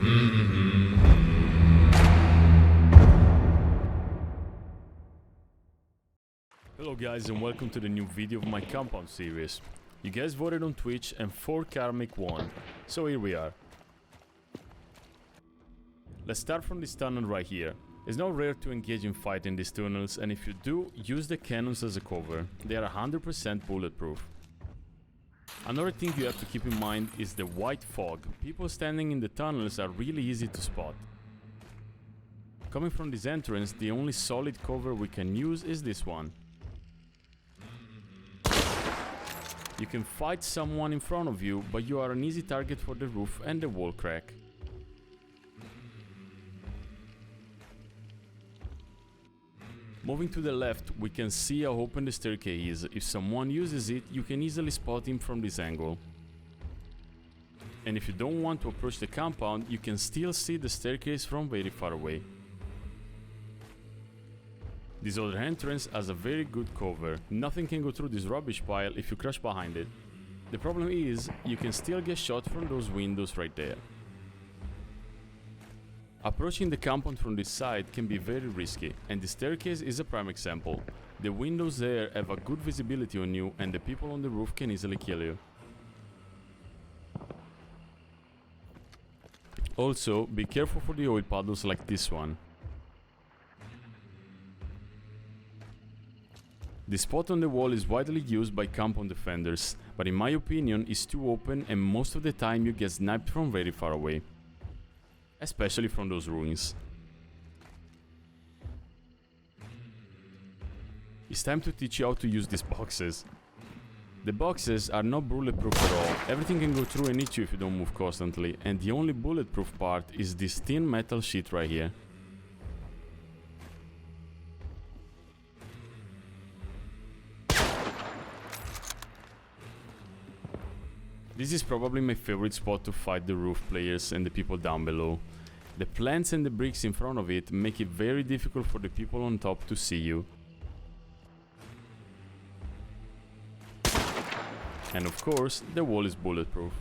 Hello guys and welcome to the new video of my compound series. You guys voted on Twitch and 4 Carmick won, so here we are. Let's start from this tunnel right here. It's not rare to engage in fight in these tunnels, and if you do, use the cannons as a cover. They are 100% bulletproof. Another thing you have to keep in mind is the white fog. People standing in the tunnels are really easy to spot. Coming from this entrance, the only solid cover we can use is this one. You can fight someone in front of you, but you are an easy target for the roof and the wall crack. Moving to the left, we can see how open the staircase is. If someone uses it, you can easily spot him from this angle. And if you don't want to approach the compound, you can still see the staircase from very far away. This other entrance has a very good cover. Nothing can go through this rubbish pile if you crouch behind it. The problem is, you can still get shot from those windows right there. Approaching the compound from this side can be very risky, and the staircase is a prime example. The windows there have a good visibility on you, and the people on the roof can easily kill you. Also, be careful for the oil puddles like this one. This spot on the wall is widely used by compound defenders, but in my opinion is too open and most of the time you get sniped from very far away. Especially from those ruins. It's time to teach you how to use these boxes. The boxes are not bulletproof at all. Everything can go through and hit you if you don't move constantly, and the only bulletproof part is this thin metal sheet right here. This is probably my favorite spot to fight the roof players and the people down below. The plants and the bricks in front of it make it very difficult for the people on top to see you. And of course, the wall is bulletproof.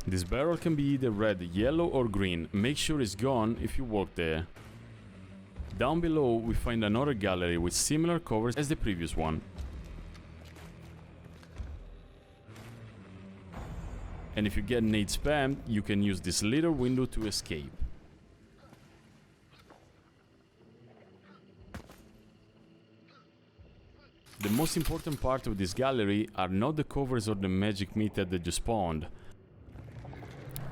This barrel can be either red, yellow or green. Make sure it's gone if you walk there. Down below we find another gallery with similar covers as the previous one. And if you get nade spammed, you can use this little window to escape. The most important part of this gallery are not the covers or the magic meter that you spawned.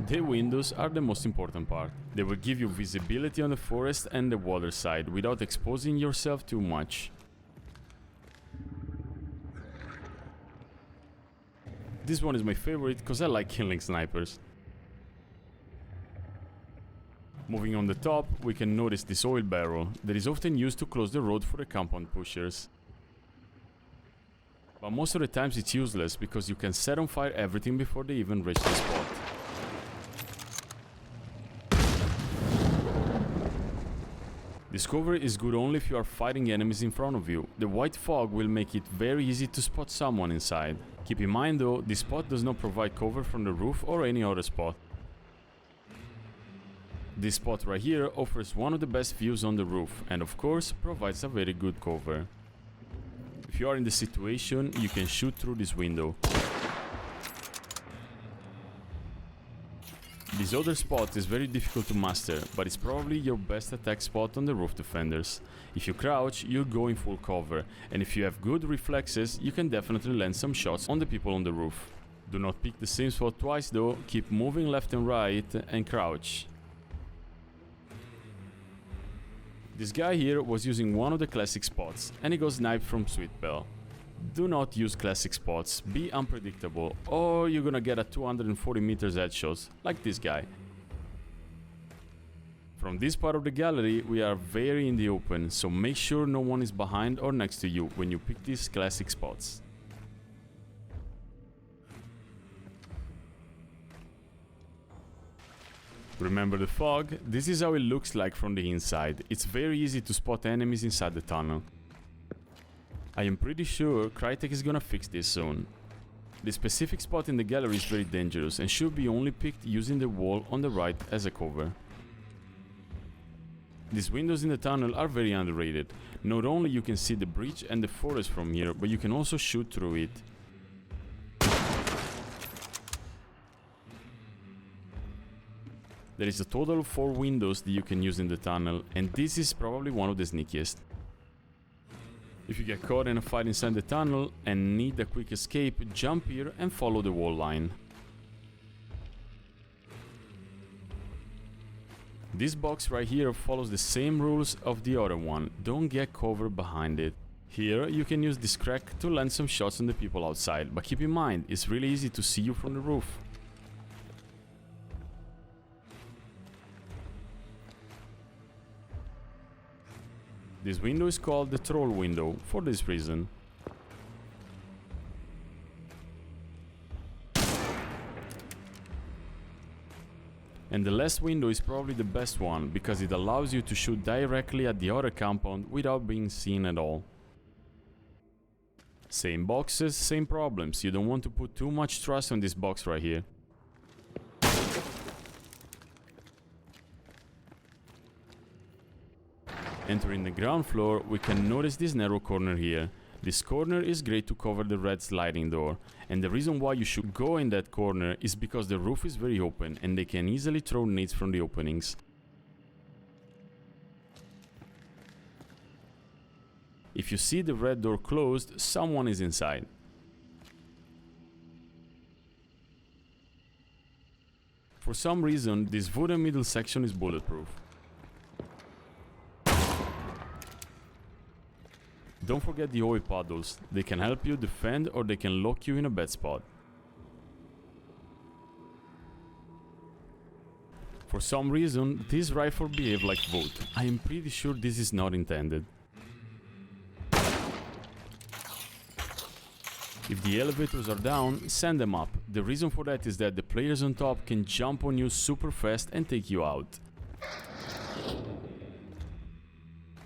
The windows are the most important part. They will give you visibility on the forest and the water side without exposing yourself too much. This one is my favorite because I like killing snipers. Moving on the top, we can notice this oil barrel that is often used to close the road for the compound pushers. But most of the times it's useless because you can set on fire everything before they even reach the spot. This cover is good only if you are fighting enemies in front of you. The white fog will make it very easy to spot someone inside. Keep in mind though, this spot does not provide cover from the roof or any other spot. This spot right here offers one of the best views on the roof and of course provides a very good cover. If you are in the situation, you can shoot through this window. This other spot is very difficult to master, but it's probably your best attack spot on the roof defenders. If you crouch, you'll go in full cover, and if you have good reflexes, you can definitely land some shots on the people on the roof. Do not pick the same spot twice though, keep moving left and right, and crouch. This guy here was using one of the classic spots, and he got sniped from Sweet Bell. Do not use classic spots, be unpredictable, or you're gonna get a 240 meters headshot, like this guy. From this part of the gallery we are very in the open, so make sure no one is behind or next to you when you pick these classic spots. Remember the fog? This is how it looks like from the inside. It's very easy to spot enemies inside the tunnel. I am pretty sure Crytek is gonna fix this soon. The specific spot in the gallery is very dangerous and should be only picked using the wall on the right as a cover. These windows in the tunnel are very underrated. Not only you can see the breach and the forest from here, but you can also shoot through it. There is a total of 4 windows that you can use in the tunnel, and this is probably one of the sneakiest. If you get caught in a fight inside the tunnel and need a quick escape, jump here and follow the wall line. This box right here follows the same rules of the other one, don't get covered behind it. Here you can use this crack to land some shots on the people outside, but keep in mind, it's really easy to see you from the roof. This window is called the troll window for this reason. And the last window is probably the best one, because it allows you to shoot directly at the other compound without being seen at all. Same boxes, same problems, you don't want to put too much trust on this box right here. Entering the ground floor, we can notice this narrow corner here. This corner is great to cover the red sliding door, and the reason why you should go in that corner is because the roof is very open and they can easily throw nades from the openings. If you see the red door closed, someone is inside. For some reason, this wooden middle section is bulletproof. Don't forget the oil puddles, they can help you defend or they can lock you in a bad spot. For some reason, this rifle behaves like wood. I am pretty sure this is not intended. If the elevators are down, send them up. The reason for that is that the players on top can jump on you super fast and take you out.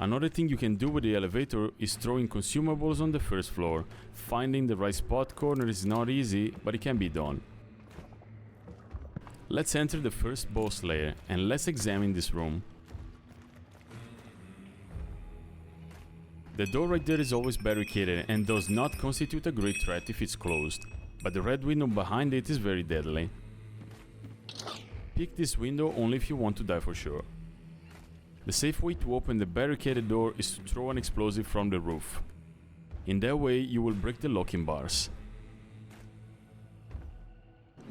Another thing you can do with the elevator is throwing consumables on the first floor. Finding the right spot corner is not easy, but it can be done. Let's enter the first boss layer and let's examine this room. The door right there is always barricaded and does not constitute a great threat if it's closed, but the red window behind it is very deadly. Pick this window only if you want to die for sure. The safe way to open the barricaded door is to throw an explosive from the roof. In that way you will break the locking bars.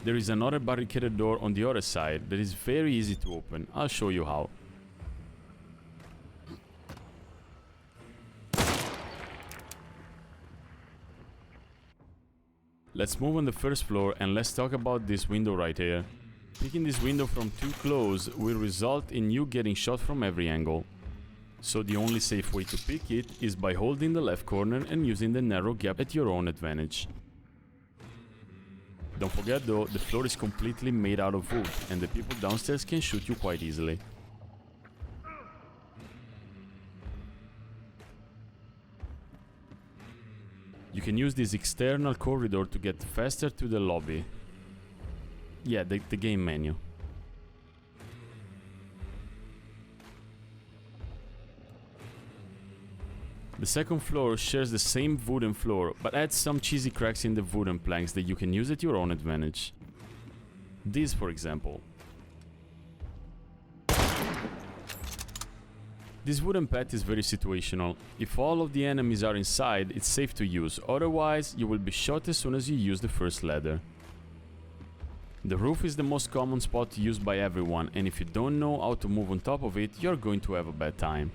There is another barricaded door on the other side that is very easy to open. I'll show you how. Let's move on the first floor and let's talk about this window right here. Picking this window from too close will result in you getting shot from every angle. So the only safe way to pick it is by holding the left corner and using the narrow gap at your own advantage. Don't forget though, the floor is completely made out of wood and the people downstairs can shoot you quite easily. You can use this external corridor to get faster to the lobby. Yeah, the game menu. The second floor shares the same wooden floor, but adds some cheesy cracks in the wooden planks that you can use at your own advantage. This, for example. This wooden path is very situational. If all of the enemies are inside, it's safe to use, otherwise you will be shot as soon as you use the first ladder. The roof is the most common spot used by everyone, and if you don't know how to move on top of it, you're going to have a bad time.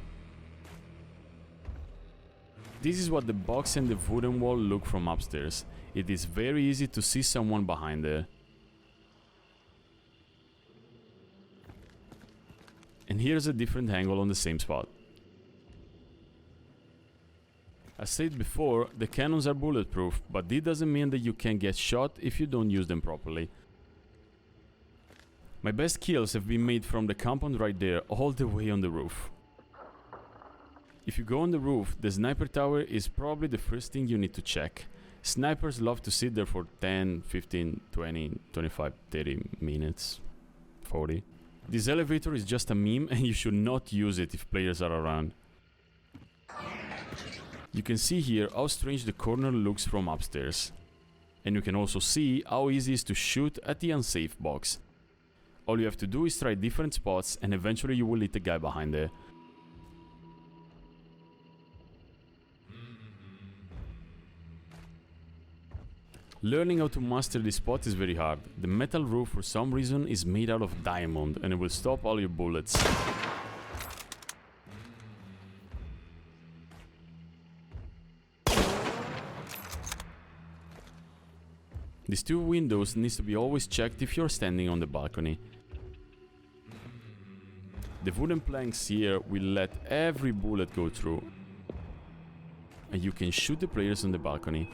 This is what the box and the wooden wall look from upstairs. It is very easy to see someone behind there. And here's a different angle on the same spot. As said before, the cannons are bulletproof, but this doesn't mean that you can get shot if you don't use them properly. My best kills have been made from the compound right there, all the way on the roof. If you go on the roof, the sniper tower is probably the first thing you need to check. Snipers love to sit there for 10, 15, 20, 25, 30 minutes, 40. This elevator is just a meme and you should not use it if players are around. You can see here how strange the corner looks from upstairs. And you can also see how easy it is to shoot at the unsafe box. All you have to do is try different spots and eventually you will hit the guy behind there. Learning how to master this spot is very hard. The metal roof for some reason is made out of diamond and it will stop all your bullets. These two windows needs to be always checked if you're standing on the balcony. The wooden planks here will let every bullet go through. And you can shoot the players on the balcony.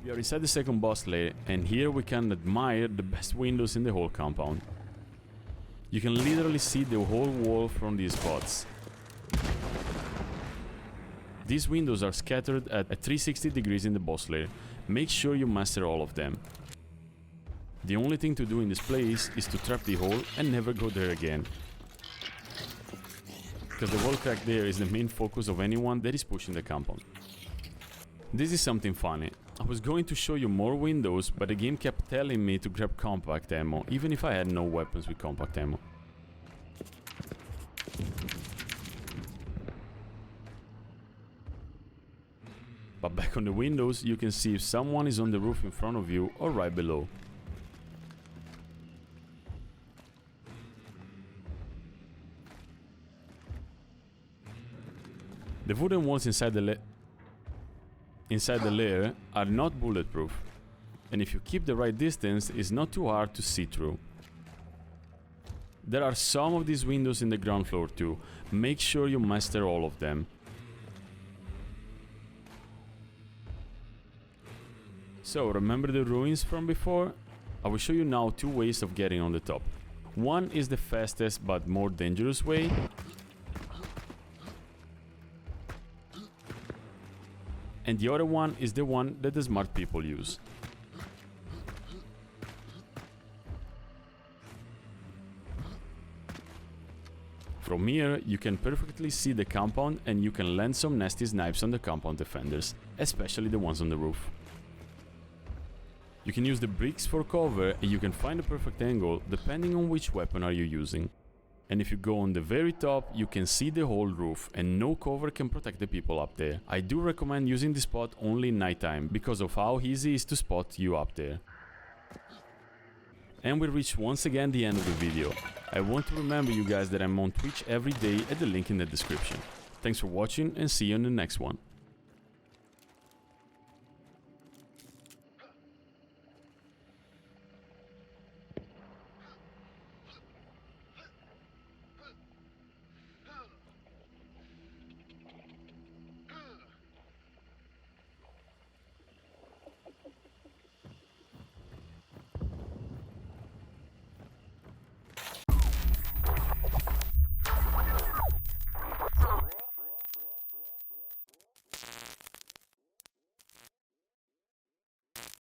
We are inside the second boss layer and here we can admire the best windows in the whole compound. You can literally see the whole wall from these spots. These windows are scattered at 360 degrees in the boss layer. Make sure you master all of them. The only thing to do in this place is to trap the hole and never go there again. Because the wall crack there is the main focus of anyone that is pushing the compound. This is something funny. I was going to show you more windows, but the game kept telling me to grab compact ammo, even if I had no weapons with compact ammo. But back on the windows, you can see if someone is on the roof in front of you or right below. The wooden walls inside the layer are not bulletproof, and if you keep the right distance, it's not too hard to see through. There are some of these windows in the ground floor too. Make sure you master all of them. So, remember the ruins from before? I will show you now two ways of getting on the top. One is the fastest but more dangerous way. And the other one is the one that the smart people use. From here, you can perfectly see the compound and you can land some nasty snipes on the compound defenders, especially the ones on the roof. You can use the bricks for cover and you can find the perfect angle depending on which weapon are you using. And if you go on the very top, you can see the whole roof and no cover can protect the people up there. I do recommend using this spot only nighttime because of how easy it is to spot you up there. And we reached once again the end of the video. I want to remember you guys that I'm on Twitch every day at the link in the description. Thanks for watching and see you in the next one.